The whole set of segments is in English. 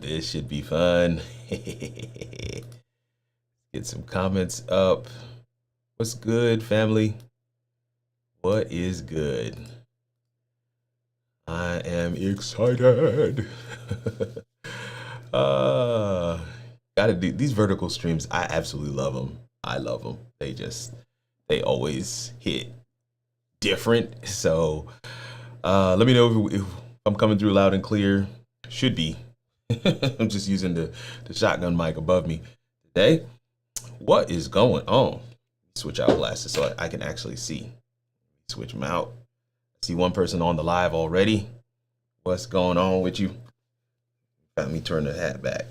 This should be fun. Get some comments up. What's good, family? What is good? I am excited. Gotta do these vertical streams. I absolutely love them. I love them. They always hit different. So let me know if I'm coming through loud and clear. Should be. I'm just using the shotgun mic above me today. What is going on? Switch out glasses so I can actually see. Switch them out. I see one person on the live already. What's going on with you? Let me turn the hat back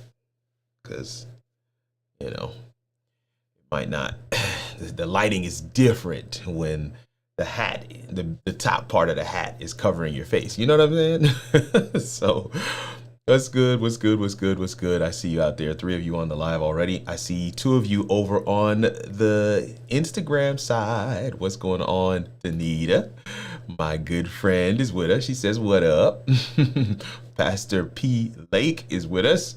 because, you know, it might not. The lighting is different when the hat, the top part of the hat is covering your face. You know what I'm saying? So what's good? What's good? What's good? What's good? I see you out there. 3 of you on the live already. I see 2 of you over on the Instagram side. What's going on? Danita, my good friend, is with us. She says, what up? Pastor P. Lake is with us.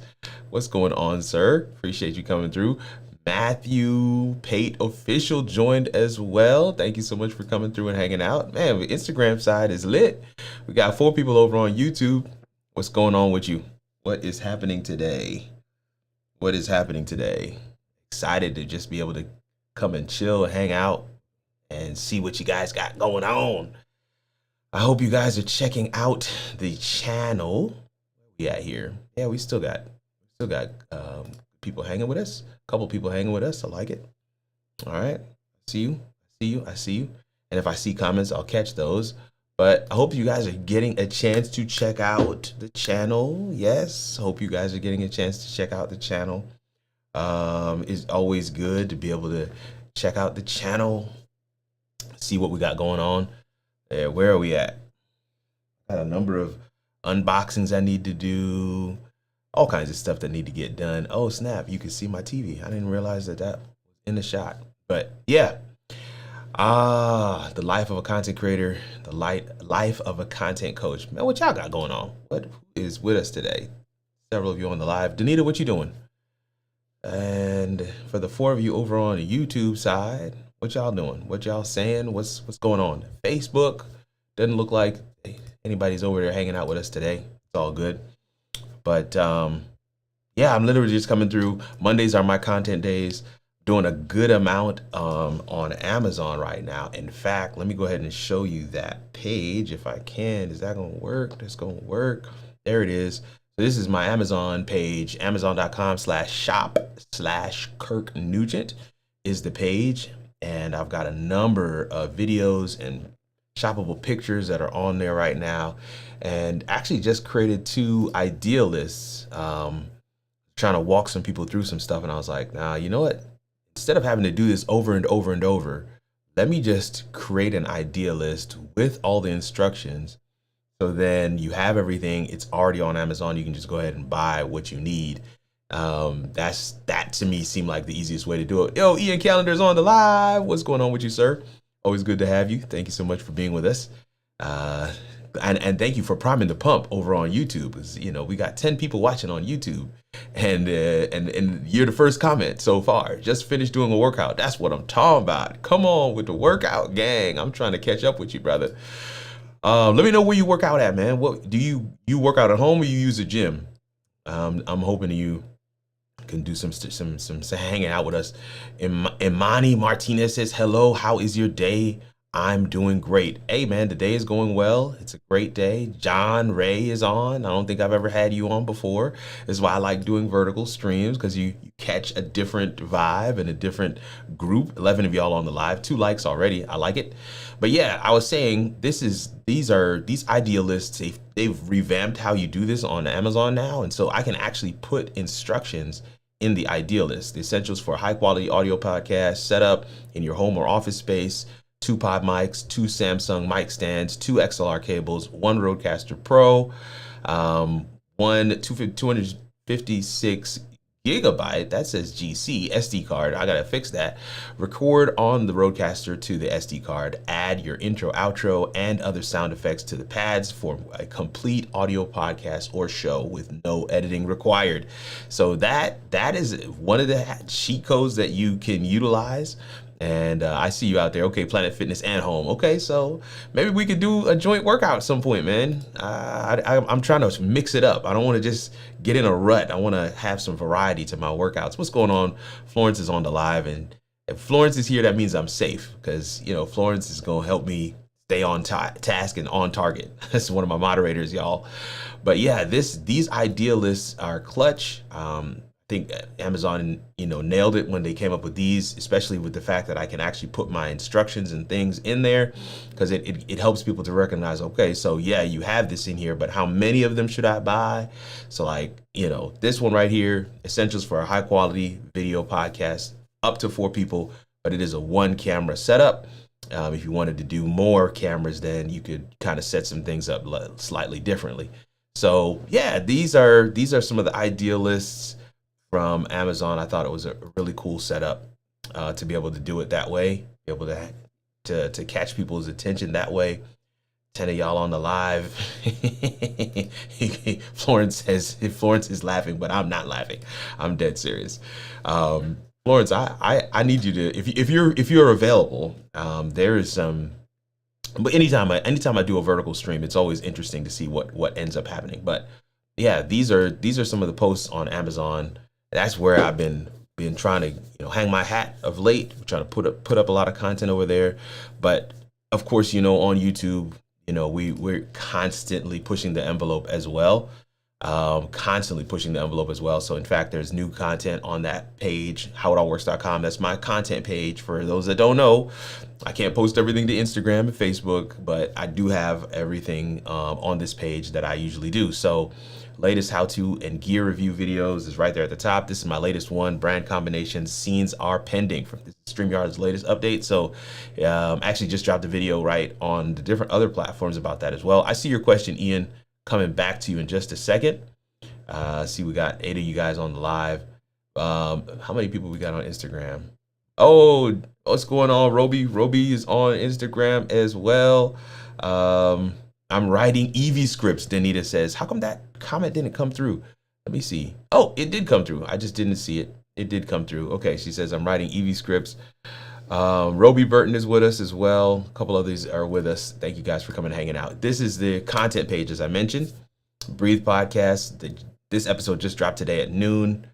What's going on, sir? Appreciate you coming through. Matthew Pate Official joined as well. Thank you so much for coming through and hanging out. Man, the Instagram side is lit. We got 4 people over on YouTube. What's going on with you? What is happening today? What is happening today? Excited to just be able to come and chill, hang out, and see what you guys got going on. I hope you guys are checking out the channel. Where we at here? Yeah, we still got people hanging with us. A couple people hanging with us. I like it. All right. See you. I see you. And if I see comments, I'll catch those. But I hope you guys are getting a chance to check out the channel. Yes, hope you guys are getting a chance to check out the channel. It's always good to be able to check out the channel, see what we got going on. Where are we at? Got a number of unboxings I need to do, all kinds of stuff that need to get done. Oh, snap, you can see my TV. I didn't realize that was in the shot. But yeah. The life of a content creator, the life of a content coach. Man, what y'all got going on? What is with us today? Several of you on the live. Danita, what you doing? And for the 4 of you over on the YouTube side, what y'all doing? What y'all saying? What's going on? Facebook, doesn't look like anybody's over there hanging out with us today. It's all good. But yeah, I'm literally just coming through. Mondays are my content days. Doing a good amount on Amazon right now. In fact, let me go ahead and show you that page if I can. Is that gonna work? That's gonna work. There it is. So this is my Amazon page. Amazon.com/shop/Kirk Nugent is the page. And I've got a number of videos and shoppable pictures that are on there right now. And actually just created 2 idea lists, trying to walk some people through some stuff. And I was like, nah, you know what? Instead of having to do this over and over and over, let me just create an idea list with all the instructions. So then you have everything. It's already on Amazon. You can just go ahead and buy what you need. That to me seemed like the easiest way to do it. Yo, Ian Calendar's on the live. What's going on with you, sir? Always good to have you. Thank you so much for being with us. And thank you for priming the pump over on YouTube. Because, you know, we got 10 people watching on YouTube. And you're the first comment so far. Just finished doing a workout. That's what I'm talking about. Come on with the workout, gang. I'm trying to catch up with you, brother. Let me know where you work out at, man. What do you work out at home or you use a gym? I'm hoping you can do some hanging out with us. Imani Martinez says, hello, how is your day? I'm doing great. Hey man, the day is going well. It's a great day. John Ray is on. I don't think I've ever had you on before. This is why I like doing vertical streams, because you catch a different vibe and a different group. 11 of y'all on the live, 2 likes already. I like it. But yeah, I was saying these idea lists. They've revamped how you do this on Amazon now. And so I can actually put instructions in the idea list, the essentials for high quality audio podcast setup in your home or office space. 2 pod mics, 2 Samsung mic stands, 2 XLR cables, 1 Rodecaster Pro, 256 gigabyte, that says GC, SD card. I gotta fix that. Record on the Rodecaster to the SD card. Add your intro, outro, and other sound effects to the pads for a complete audio podcast or show with no editing required. So that is one of the cheat codes that you can utilize. And I see you out there. Okay, Planet Fitness and home. Okay, so maybe we could do a joint workout at some point, man. I'm trying to mix it up. I don't want to just get in a rut. I want to have some variety to my workouts. What's going on? Florence is on the live, and if Florence is here, that means I'm safe, because Florence is gonna help me stay on task and on target. That's one of my moderators, y'all. But yeah, these idea lists are clutch. I think Amazon, nailed it when they came up with these, especially with the fact that I can actually put my instructions and things in there, because it helps people to recognize, okay, so yeah, you have this in here, but how many of them should I buy? So like, this one right here, essentials for a high quality video podcast, up to 4 people, but it is a 1 camera setup. If you wanted to do more cameras, then you could kind of set some things up slightly differently. So yeah, these are some of the ideal lists from Amazon. I thought it was a really cool setup to be able to do it that way, be able to catch people's attention that way. 10 of y'all on the live. Florence is laughing, but I'm not laughing. I'm dead serious. Florence, I need you to, if you're available, there is some. But anytime I do a vertical stream, it's always interesting to see what ends up happening. But yeah, these are some of the posts on Amazon. That's where I've been trying to hang my hat of late. We're trying to put up a lot of content over there. But of course, on YouTube, we're constantly pushing the envelope as well. So in fact, there's new content on that page, howitallworks.com. That's my content page. For those that don't know, I can't post everything to Instagram and Facebook, but I do have everything on this page that I usually do. So latest how-to and gear review videos is right there at the top. This is my latest one, brand combinations, scenes are pending, from StreamYard's latest update. So actually just dropped a video right on the different other platforms about that as well. I see your question, Ian, coming back to you in just a second. See, we got 8 of you guys on the live. How many people we got on Instagram? Oh, what's going on, Roby? Roby is on Instagram as well. I'm writing EV scripts, Danita says. How come that comment didn't come through? Let me see. Oh, it did come through. I just didn't see it. It did come through. Okay, she says, I'm writing EV scripts. Roby Burton is with us as well. A couple of these are with us. Thank you guys for coming and hanging out. This is the content page, as I mentioned. Breathe podcast. This episode just dropped today at noon.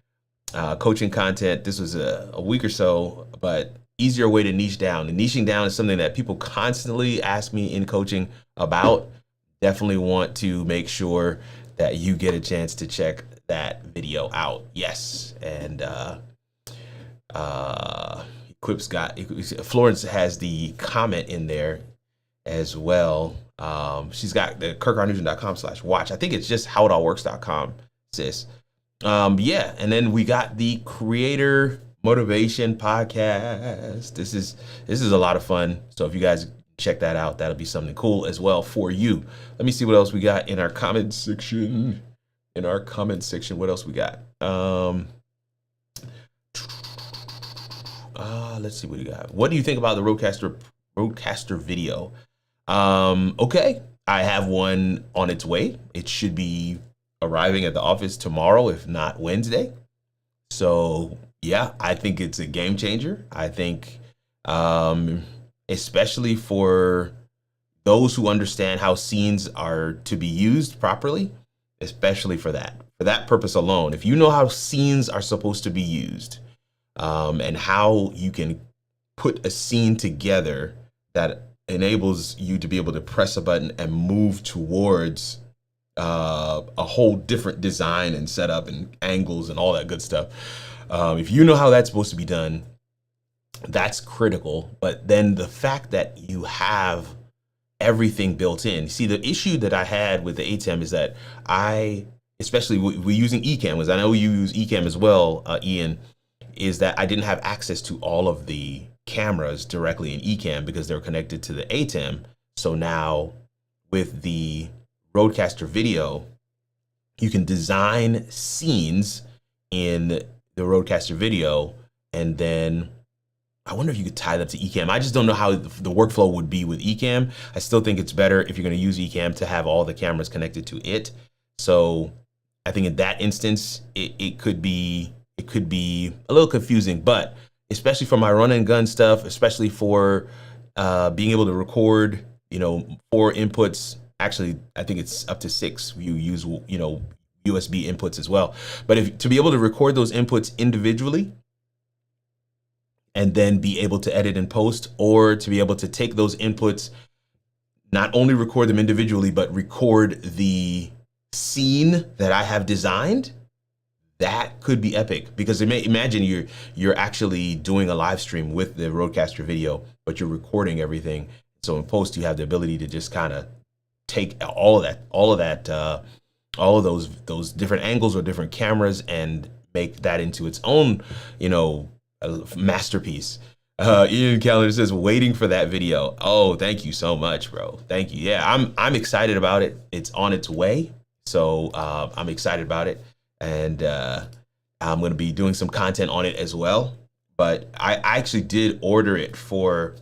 Coaching content. This was a week or so, but easier way to niche down. And niching down is something that people constantly ask me in coaching about. Definitely want to make sure that you get a chance to check that video out. Yes. And Florence has the comment in there as well. She's got the kirkarnewton.com/watch. I think it's just howitallworks.com, sis. Yeah, and then we got the Creator Motivation Podcast. This is a lot of fun. So if you guys check that out, that'll be something cool as well for you. Let me see what else we got in our comment section. What else we got? Let's see what we got. What do you think about the Rodecaster video? Okay, I have one on its way. It should be arriving at the office tomorrow, if not Wednesday. So yeah, I think it's a game changer. I think, especially for those who understand how scenes are to be used properly, especially for that purpose alone. If you know how scenes are supposed to be used, and how you can put a scene together that enables you to be able to press a button and move towards a whole different design and setup and angles and all that good stuff. If you know how that's supposed to be done, that's critical. But then the fact that you have everything built in. See, the issue that I had with the ATEM is that especially we're using Ecamm, as I know you use Ecamm as well, Ian, is that I didn't have access to all of the cameras directly in Ecamm because they're connected to the ATEM. So now with the Rodecaster video, you can design scenes in the Rodecaster video, and then I wonder if you could tie that to Ecamm. I just don't know how the workflow would be with Ecamm. I still think it's better if you're going to use Ecamm to have all the cameras connected to it. So I think in that instance, it could be a little confusing, but especially for my run and gun stuff, especially for being able to record, 4 inputs. Actually, I think it's up to 6. You use, USB inputs as well. But to be able to record those inputs individually and then be able to edit and post, or to be able to take those inputs, not only record them individually, but record the scene that I have designed, that could be epic. Because imagine you're actually doing a live stream with the Rodecaster video, but you're recording everything. So in post, you have the ability to just kind of take all of those different angles or different cameras and make that into its own, masterpiece. Ian Calendar says, waiting for that video. Oh, thank you so much, bro. Thank you. Yeah, I'm excited about it. It's on its way. So I'm excited about it. And I'm going to be doing some content on it as well. But I actually did order it for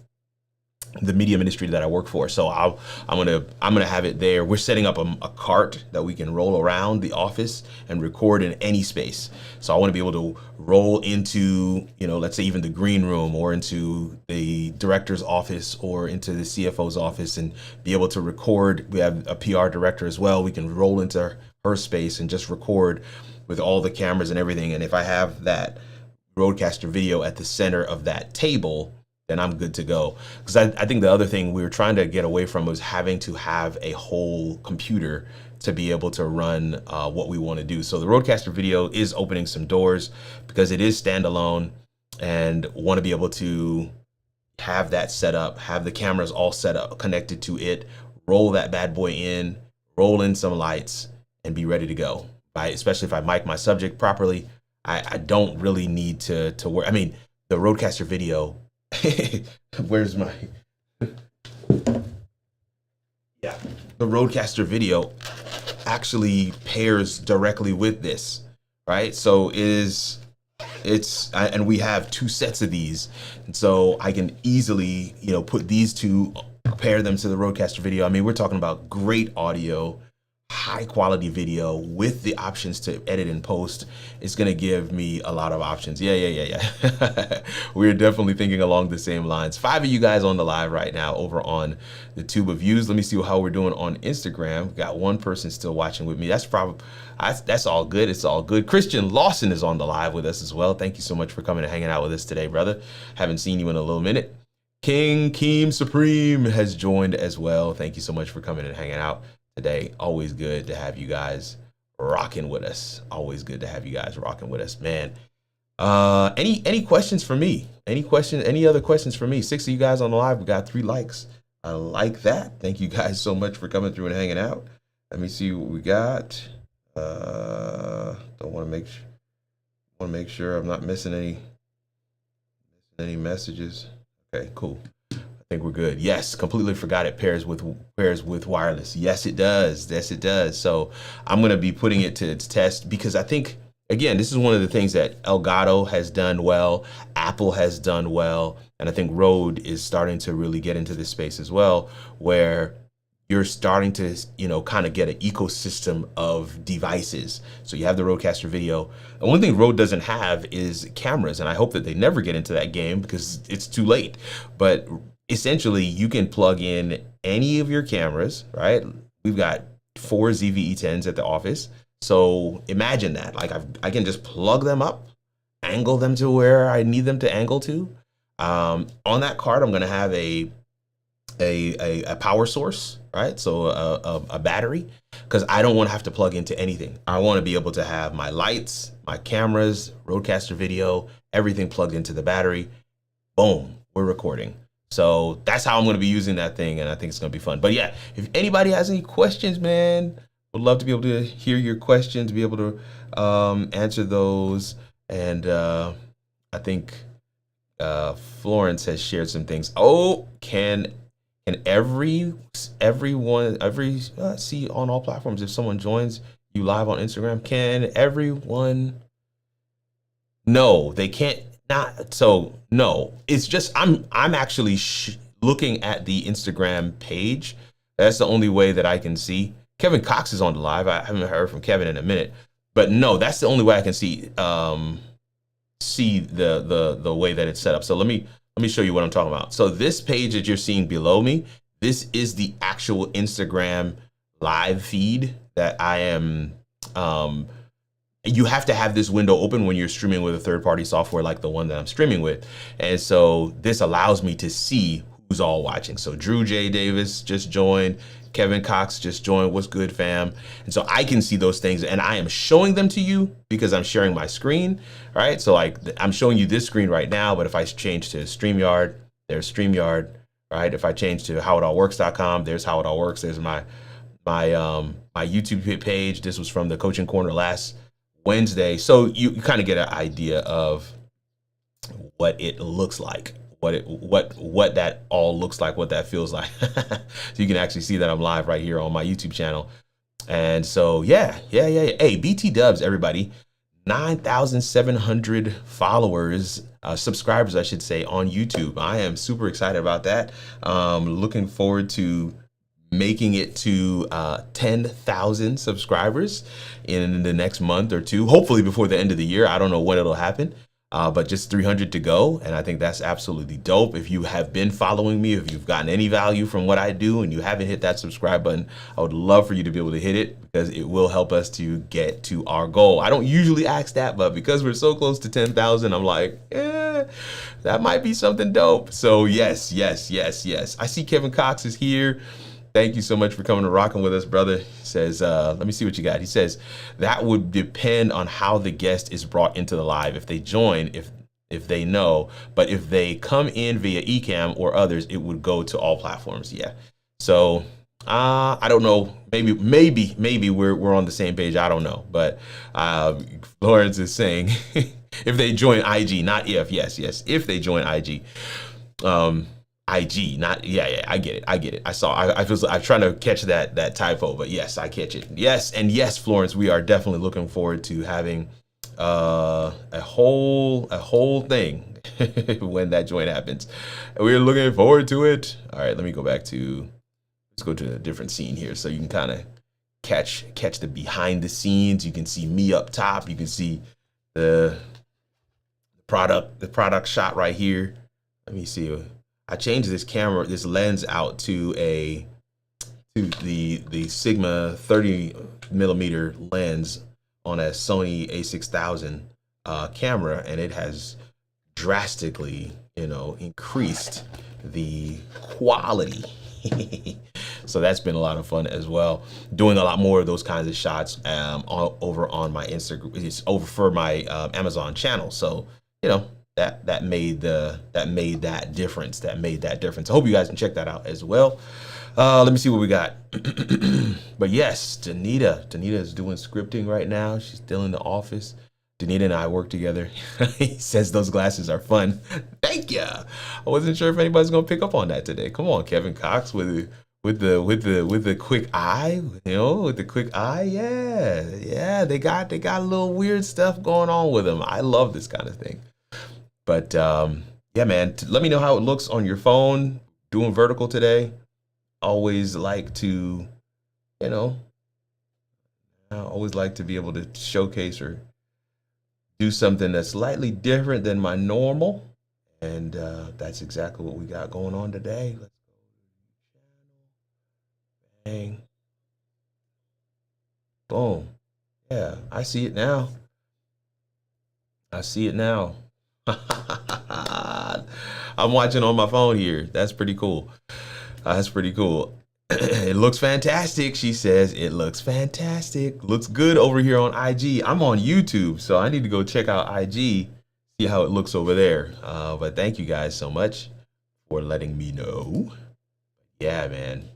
the media ministry that I work for. So I'm gonna have it there. We're setting up a cart that we can roll around the office and record in any space. So I want to be able to roll into, let's say even the green room, or into the director's office, or into the CFO's office, and be able to record. We have a PR director as well. We can roll into her space and just record with all the cameras and everything. And if I have that Rodecaster video at the center of that table, then I'm good to go. Because I think the other thing we were trying to get away from was having to have a whole computer to be able to run what we want to do. So the Rodecaster video is opening some doors because it is standalone, and want to be able to have that set up, have the cameras all set up, connected to it, roll that bad boy in, roll in some lights, and be ready to go. Especially if I mic my subject properly, I don't really need to work. I mean, the Rodecaster video, where's my, yeah, the Rodecaster video actually pairs directly with this, right? So and we have 2 sets of these, and so I can easily, put these 2, pair them to the Rodecaster video. I mean, we're talking about great audio, high quality video with the options to edit and post. It's gonna give me a lot of options. Yeah. We're definitely thinking along the same lines. 5 of you guys on the live right now over on the tube of views. Let me see how we're doing on Instagram. Got 1 person still watching with me. That's all good. It's all good. Christian Lawson is on the live with us as well. Thank you so much for coming and hanging out with us today, brother. Haven't seen you in a little minute. King Keem Supreme has joined as well. Thank you so much for coming and hanging out today. Always good to have you guys rocking with us. Always good to have you guys rocking with us, man. Any questions for me? Any other questions for me? 6 of you guys on the live. We got 3 likes. I like that. Thank you guys so much for coming through and hanging out. Let me see what we got. Want to make sure I'm not missing any messages. Okay, cool. I think we're good. Yes, completely forgot it pairs with wireless. Yes, it does. Yes, it does. So I'm going to be putting it to its test, because I think, again, this is one of the things that Elgato has done well, Apple has done well, and I think Rode is starting to really get into this space as well, where you're starting to, kind of get an ecosystem of devices. So you have the Rodecaster video. And one thing Rode doesn't have is cameras, and I hope that they never get into that game because it's too late. But essentially, you can plug in any of your cameras, right? We've got 4 ZV-E10s at the office. So imagine that. Like I can just plug them up, angle them to where I need them to angle to. On that card, I'm going to have a power source, right? So a battery, because I don't want to have to plug into anything. I want to be able to have my lights, my cameras, Rodecaster video, everything plugged into the battery. Boom, we're recording. So that's how I'm going to be using that thing, and I think it's going to be fun. But yeah, if anybody has any questions, man, would love to be able to hear your questions, be able to answer those. And I think Florence has shared some things. Oh, can everyone see on all platforms if someone joins you live on Instagram? Can everyone No, they can't. Not so. No, it's just I'm actually looking at the Instagram page. That's the only way that I can see. Kevin Cox is on the live. I haven't heard from Kevin in a minute, but no, that's the only way I can see see the way that it's set up. So let me show you what I'm talking about. So this page that you're seeing below me, this is the actual Instagram live feed that I am. You have to have this window open when you're streaming with a third-party software like the one that I'm streaming with. And so this allows me to see who's all watching. So Drew J. Davis just joined. Kevin Cox just joined. What's good, fam? And so I can see those things, and I am showing them to you because I'm sharing my screen, right? So like I'm showing you this screen right now, but if I change to StreamYard, there's StreamYard, right? If I change to howitallworks.com, there's How It All Works. There's my YouTube page. This was from the Coaching Corner last Wednesday. So you kind of get an idea of what it looks like, what that all looks like, what that feels like. So you can actually see that I'm live right here on my YouTube channel. And so yeah. Hey, BT dubs, everybody. 9,700 followers, subscribers, I should say, on YouTube. I am super excited about that. Looking forward to making it to 10,000 subscribers in the next month or two, hopefully before the end of the year. I don't know when it'll happen, but just 300 to go. And I think that's absolutely dope. If you have been following me, if you've gotten any value from what I do and you haven't hit that subscribe button, I would love for you to be able to hit it because it will help us to get to our goal. I don't usually ask that, but because we're so close to 10,000, I'm like, that might be something dope. So yes. I see Kevin Cox is here. Thank you so much for coming and rocking with us, brother. He says, let me see what you got. He says, that would depend on how the guest is brought into the live. If they join, if they know, but if they come in via Ecamm or others, it would go to all platforms. Yeah. So I don't know. Maybe we're on the same page. I don't know. But Lawrence is saying if they join IG, not if. Yes. If they join IG. IG, not I get it. I'm trying to catch that typo, but yes, I catch it. Yes, and yes, Florence, we are definitely looking forward to having a whole thing when that join happens. We're looking forward to it. All right, let's go to a different scene here so you can kind of catch the behind the scenes. You can see me up top. You can see the product shot right here. Let me see. I changed this lens out to the Sigma 30 millimeter lens on a Sony a6000 camera, and it has drastically, increased the quality. So that's been a lot of fun as well. Doing a lot more of those kinds of shots over on my Instagram. It's over for my Amazon channel. So that made that difference. I hope you guys can check that out as well. Let me see what we got. But yes, Danita is doing scripting right now. She's still in the office. Danita and I work together. He says those glasses are fun. Thank you. I wasn't sure if anybody's gonna pick up on that today. Come on, Kevin Cox with the quick eye. With the quick eye. Yeah. They got a little weird stuff going on with them. I love this kind of thing. But yeah, man, let me know how it looks on your phone. Doing vertical today. Always like to, I always like to be able to showcase or do something that's slightly different than my normal. And that's exactly what we got going on today. Let's go. Bang. Boom. Yeah, I see it now. I'm watching on my phone here. That's pretty cool. It looks fantastic, she says. It looks fantastic. Looks good over here on IG. I'm on YouTube, so I need to go check out IG, see how it looks over there. But thank you guys so much for letting me know. Yeah, man.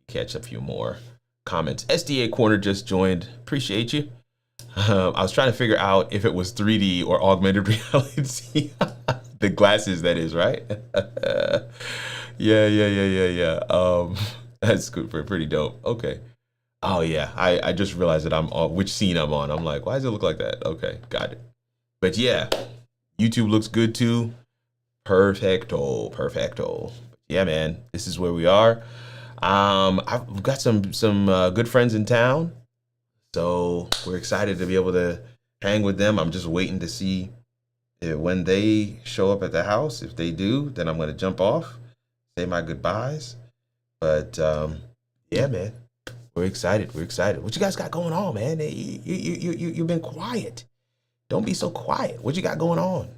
Catch a few more comments. SDA Corner just joined. Appreciate you. I was trying to figure out if it was 3D or augmented reality. The glasses, that is, right? Yeah. That's good. Pretty dope. Okay. Oh yeah, I just realized that I'm on which scene I'm on. I'm like, why does it look like that? Okay, got it. But yeah, YouTube looks good too. Perfecto, perfecto. Yeah, man, this is where we are. I've got some good friends in town, so we're excited to be able to hang with them. I'm just waiting to see when they show up at the house. If they do, then I'm gonna jump off, say my goodbyes. But yeah, man, we're excited. We're excited. What you guys got going on, man? You've been quiet. Don't be so quiet. What you got going on?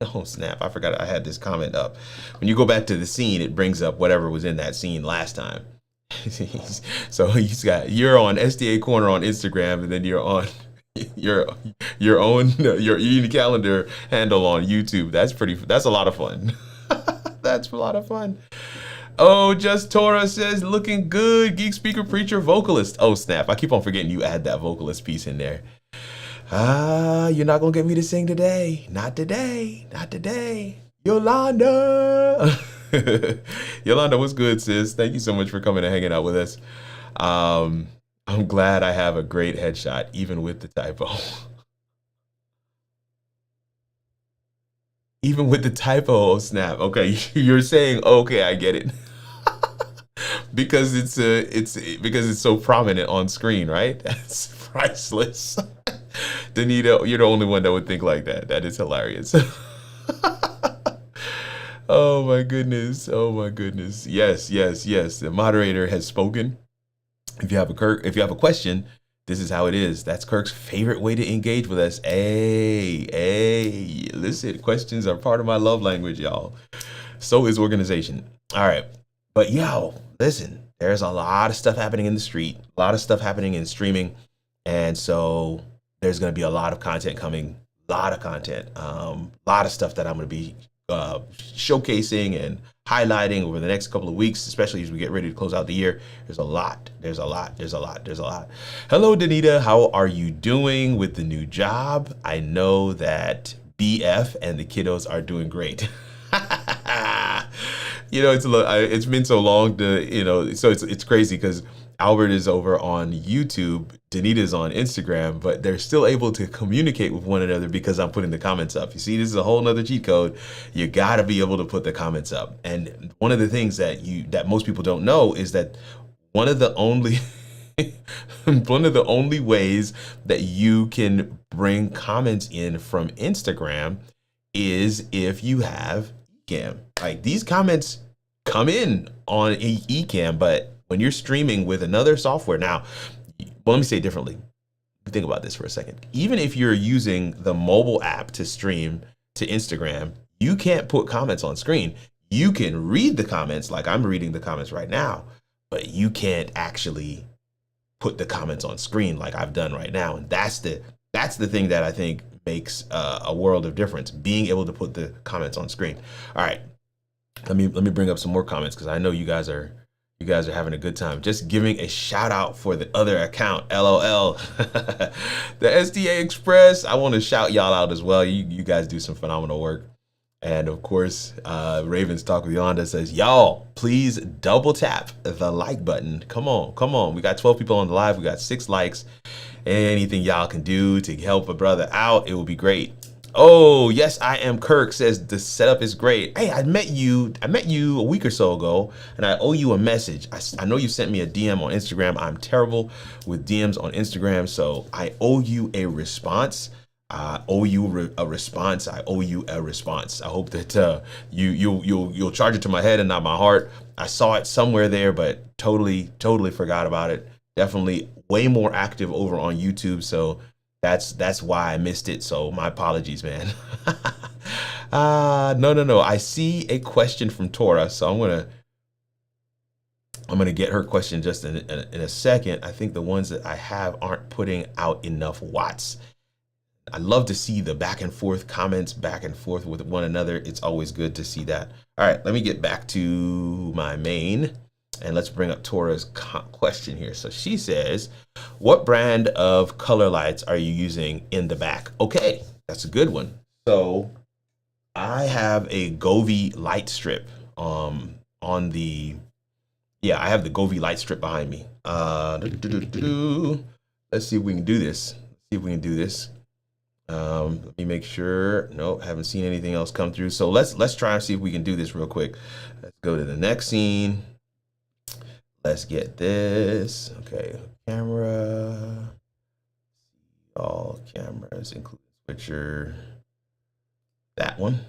Oh snap! I forgot I had this comment up. When you go back to the scene, it brings up whatever was in that scene last time. So you're on SDA Corner on Instagram, and then you're on your your eating calendar handle on YouTube. That's a lot of fun. That's a lot of fun. Oh, Just Torah says looking good. Geek speaker, preacher, vocalist. Oh snap! I keep on forgetting you add that vocalist piece in there. You're not gonna get me to sing today. Not today. Not today. Yolanda. Yolanda, what's good, sis? Thank you so much for coming and hanging out with us. I'm glad I have a great headshot, even with the typo. Even with the typo, oh snap. Okay, you're saying okay, I get it. Because because it's so prominent on screen, right? That's priceless. Danita, you're the only one that would think like that. That is hilarious. Oh my goodness. Oh my goodness. Yes, yes, yes. The moderator has spoken. If you have a question, this is how it is. That's Kirk's favorite way to engage with us. Hey, listen, questions are part of my love language, y'all. So is organization. All right. But yo, listen, there's a lot of stuff happening in the street, a lot of stuff happening in streaming. And so there's going to be a lot of content coming, a lot of content, a lot of stuff that I'm going to be showcasing and highlighting over the next couple of weeks, especially as we get ready to close out the year. There's a lot. Hello, Danita. How are you doing with the new job? I know that BF and the kiddos are doing great. It's been so long so it's crazy because Albert is over on YouTube, Danita's on Instagram, but they're still able to communicate with one another because I'm putting the comments up. You see, this is a whole nother cheat code. You gotta be able to put the comments up. And one of the things that most people don't know is that one of the only ways that you can bring comments in from Instagram is if you have Ecamm. Like these comments come in on Ecamm, but when you're streaming with another software now, well, let me say it differently. Think about this for a second. Even if you're using the mobile app to stream to Instagram, you can't put comments on screen. You can read the comments like I'm reading the comments right now, but you can't actually put the comments on screen like I've done right now. And that's the thing that I think makes a world of difference, being able to put the comments on screen. All right, let me bring up some more comments because I know you guys are having a good time. Just giving a shout out for the other account, LOL. The SDA Express, I want to shout y'all out as well. You guys do some phenomenal work. And of course, Ravens Talk with Yolanda says, y'all, please double tap the like button. Come on. We got 12 people on the live. We got 6 likes. Anything y'all can do to help a brother out, it will be great. Oh, yes, I am Kirk says the setup is great. Hey, I met you a week or so ago, and I owe you a message. I know you sent me a DM on Instagram. I'm terrible with DMs on Instagram, so I owe you a response. I owe you a response. I hope that you'll charge it to my head and not my heart. I saw it somewhere there, but totally forgot about it. Definitely way more active over on YouTube, so that's why I missed it. So my apologies, man. No. I see a question from Tora, so I'm gonna get her question just in a second. I think the ones that I have aren't putting out enough watts. I love to see the back and forth comments, back and forth with one another. It's always good to see that. All right, let me get back to my main. And let's bring up Tora's question here. So she says, what brand of color lights are you using in the back? Okay, that's a good one. So I have a Govee light strip on the Yeah, I have the Govee light strip behind me. Let's see if we can do this. Let me make sure. Nope, haven't seen anything else come through. So let's try and see if we can do this real quick. Let's go to the next scene. Let's get this. Okay, camera. All cameras, including switcher. That one.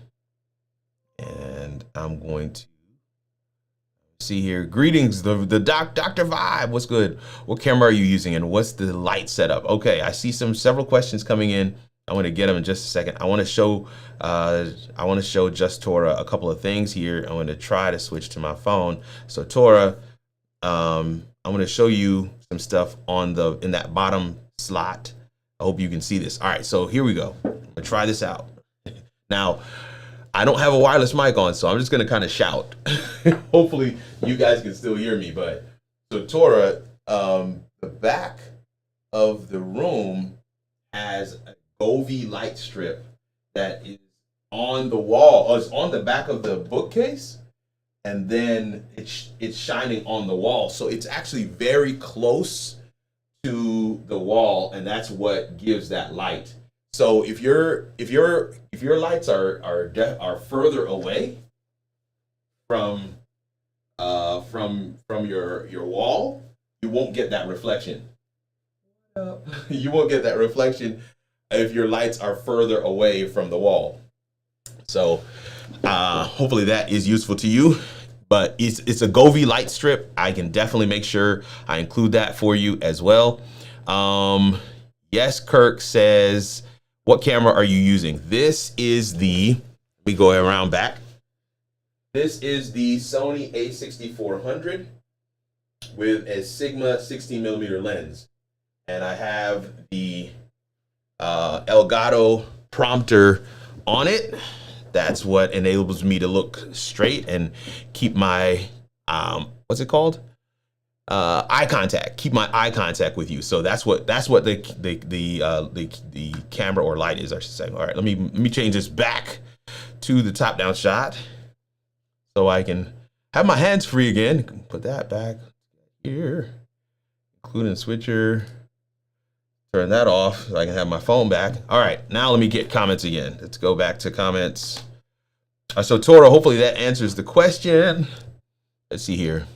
And I'm going to see here. Greetings, the Dr. Vibe. What's good? What camera are you using and what's the light setup? Okay, I see several questions coming in. I want to get them in just a second. I want to show Just Tora a couple of things here. I'm going to try to switch to my phone. So Tora, I'm going to show you some stuff in that bottom slot. I hope you can see this. All right, so here we go. I'm gonna try this out. Now, I don't have a wireless mic on, so I'm just gonna kind of shout. Hopefully you guys can still hear me, but so Tora, the back of the room has a Govee light strip that is on the wall, or it's on the back of the bookcase, and then it's shining on the wall. So it's actually very close to the wall, and that's what gives that light. So if your lights are further away from your wall, you won't get that reflection. You won't get that reflection if your lights are further away from the wall. So hopefully that is useful to you. But it's a Govee light strip. I can definitely make sure I include that for you as well. Yes, Kirk says, what camera are you using? This is let me go around back. This is the Sony a6400 with a Sigma 16mm lens. And I have the Elgato prompter on it. That's what enables me to look straight and keep my what's it called? Eye contact. Keep my eye contact with you. So that's what the camera or light is, I should say. All right, let me change this back to the top down shot so I can have my hands free again. Put that back here, including switcher. Turn that off so I can have my phone back. All right, now let me get comments again. Let's go back to comments. So Tora, hopefully that answers the question. Let's see here.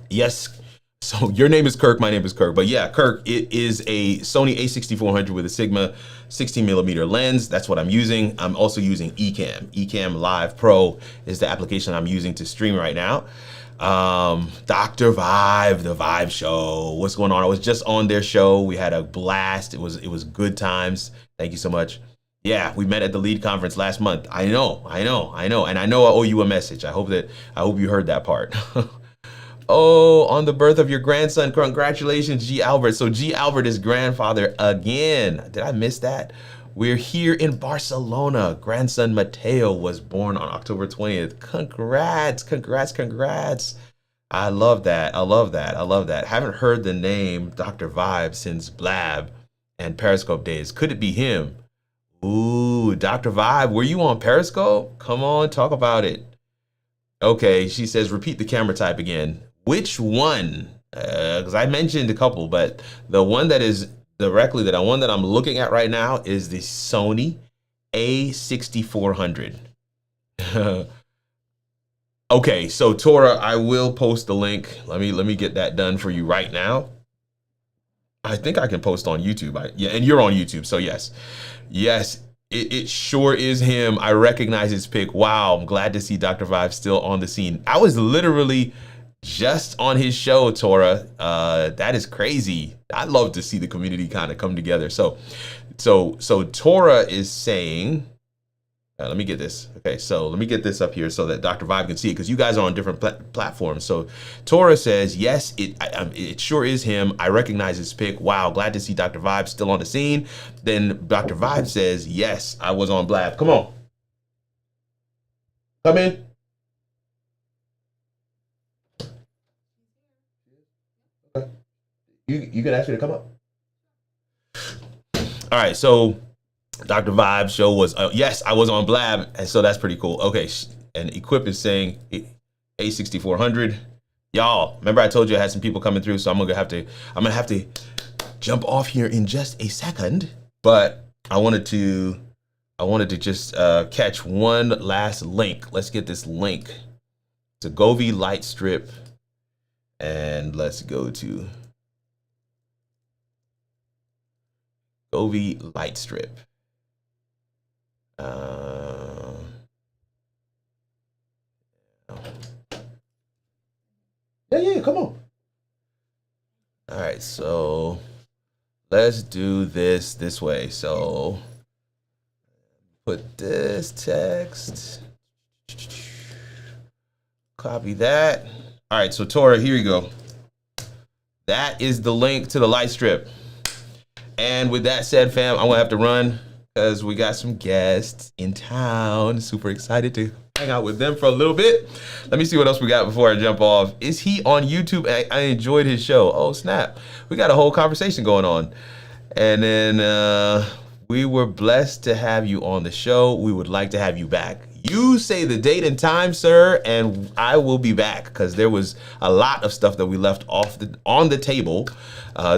Yes, so your name is Kirk, my name is Kirk. But yeah, Kirk, it is a Sony a6400 with a Sigma 16mm lens. That's what I'm using. I'm also using Ecamm. Ecamm Live Pro is the application I'm using to stream right now. Dr. Vibe, the Vibe Show. What's going on? I was just on their show. We had a blast. It was good times. Thank you so much. Yeah, we met at the LEAD conference last month. I know. And I know I owe you a message. I hope you heard that part. Oh, on the birth of your grandson. Congratulations, G. Albert. So G. Albert is grandfather again. Did I miss that? We're here in Barcelona. Grandson Mateo was born on October 20th. Congrats. I love that. Haven't heard the name Dr. Vibe since Blab and Periscope days. Could it be him? Ooh, Dr. Vibe, were you on Periscope? Come on, talk about it. Okay, she says, repeat the camera type again. Which one? Because I mentioned a couple, but the one that is directly that I'm looking at right now is the Sony a6400. Okay, so Tora, I will post the link. Let me get that done for you right now. I think I can post on YouTube. Yeah, and you're on YouTube, so yes, it sure is him. I recognize his pic. Wow, I'm glad to see Dr. Vibe still on the scene. I was literally just on his show, Tora. That is crazy. I'd love to see the community kind of come together. So Tora is saying, let me get this. Okay, so let me get this up here so that Dr. Vibe can see it because you guys are on different platforms. So Tora says, yes, it sure is him. I recognize his pic. Wow, glad to see Dr. Vibe still on the scene. Then Dr. Vibe says, yes, I was on Blab. Come on. Come in. Okay. You can ask me to come up. All right, so Dr. Vibe show was, yes, I was on Blab, and so that's pretty cool. Okay, and Equip is saying A6400. Y'all, remember I told you I had some people coming through, so I'm gonna have to jump off here in just a second. But I wanted to just catch one last link. Let's get this link to Govee Light Strip, and let's go to Govee Light Strip. Yeah, come on. All right, so let's do this way. So put this text, copy that. All right, so Tora, here you go. That is the link to the light strip. And with that said, fam, I'm gonna have to run because we got some guests in town. Super excited to hang out with them for a little bit. Let me see what else we got before I jump off. Is he on YouTube? I enjoyed his show. Oh, snap. We got a whole conversation going on. And then we were blessed to have you on the show. We would like to have you back. You say the date and time, sir, and I will be back because there was a lot of stuff that we left on the table.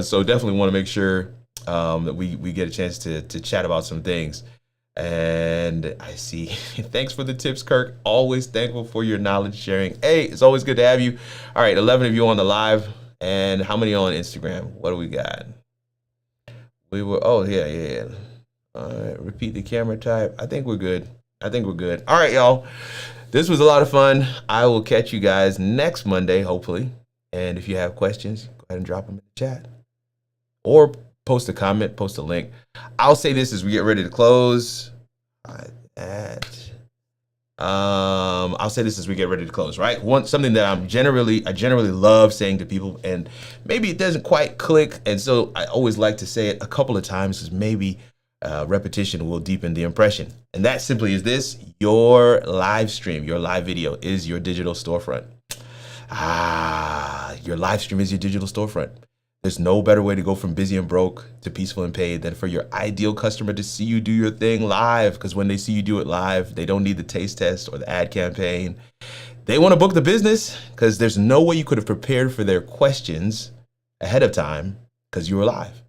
So definitely want to make sure that we get a chance to chat about some things. And I see, thanks for the tips, Kirk. Always thankful for your knowledge sharing. Hey, it's always good to have you. All right, 11 of you on the live. And how many on Instagram? What do we got? Oh, yeah. All right, repeat the camera type. I think we're good. All right, y'all. This was a lot of fun. I will catch you guys next Monday, hopefully. And if you have questions, go ahead and drop them in the chat. Or post a comment, post a link. I'll say this as we get ready to close. I'll say this as we get ready to close, right? Something that I generally love saying to people, and maybe it doesn't quite click, and so I always like to say it a couple of times because maybe repetition will deepen the impression. And that simply is this: your live stream, your live video is your digital storefront. Your live stream is your digital storefront. There's no better way to go from busy and broke to peaceful and paid than for your ideal customer to see you do your thing live. Because when they see you do it live, they don't need the taste test or the ad campaign. They want to book the business because there's no way you could have prepared for their questions ahead of time because you were live.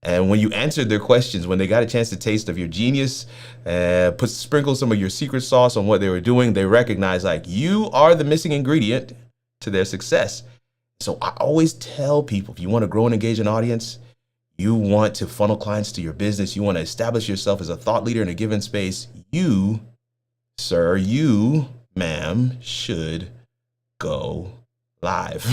And when you answered their questions, when they got a chance to taste of your genius, sprinkle some of your secret sauce on what they were doing, they recognize like you are the missing ingredient to their success. So I always tell people, if you want to grow and engage an audience, you want to funnel clients to your business, you want to establish yourself as a thought leader in a given space, you, sir, you, ma'am, should go live.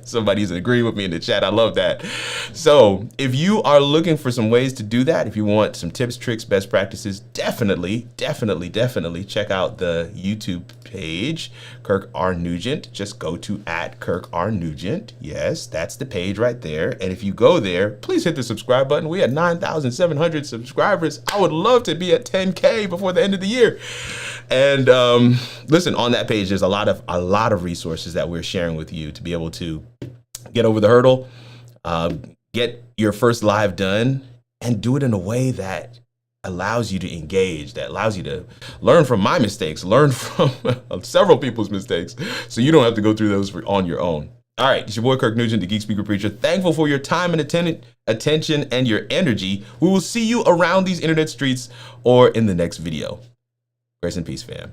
Somebody's agreeing with me in the chat. I love that. So if you are looking for some ways to do that, if you want some tips, tricks, best practices, definitely check out the YouTube page, Kirk R. Nugent. Just go to @KirkRNugent. Yes, that's the page right there. And if you go there, please hit the subscribe button. We had 9,700 subscribers. I would love to be at 10K before the end of the year. And listen, on that page, there's a lot of resources that we're sharing with you to be able to get over the hurdle, get your first live done, and do it in a way that allows you to engage, that allows you to learn from my mistakes, learn from several people's mistakes, so you don't have to go through those on your own. All right, it's your boy Kirk Nugent, the Geek Speaker Preacher. Thankful for your time and attention and your energy. We will see you around these internet streets or in the next video. Grace and peace, fam.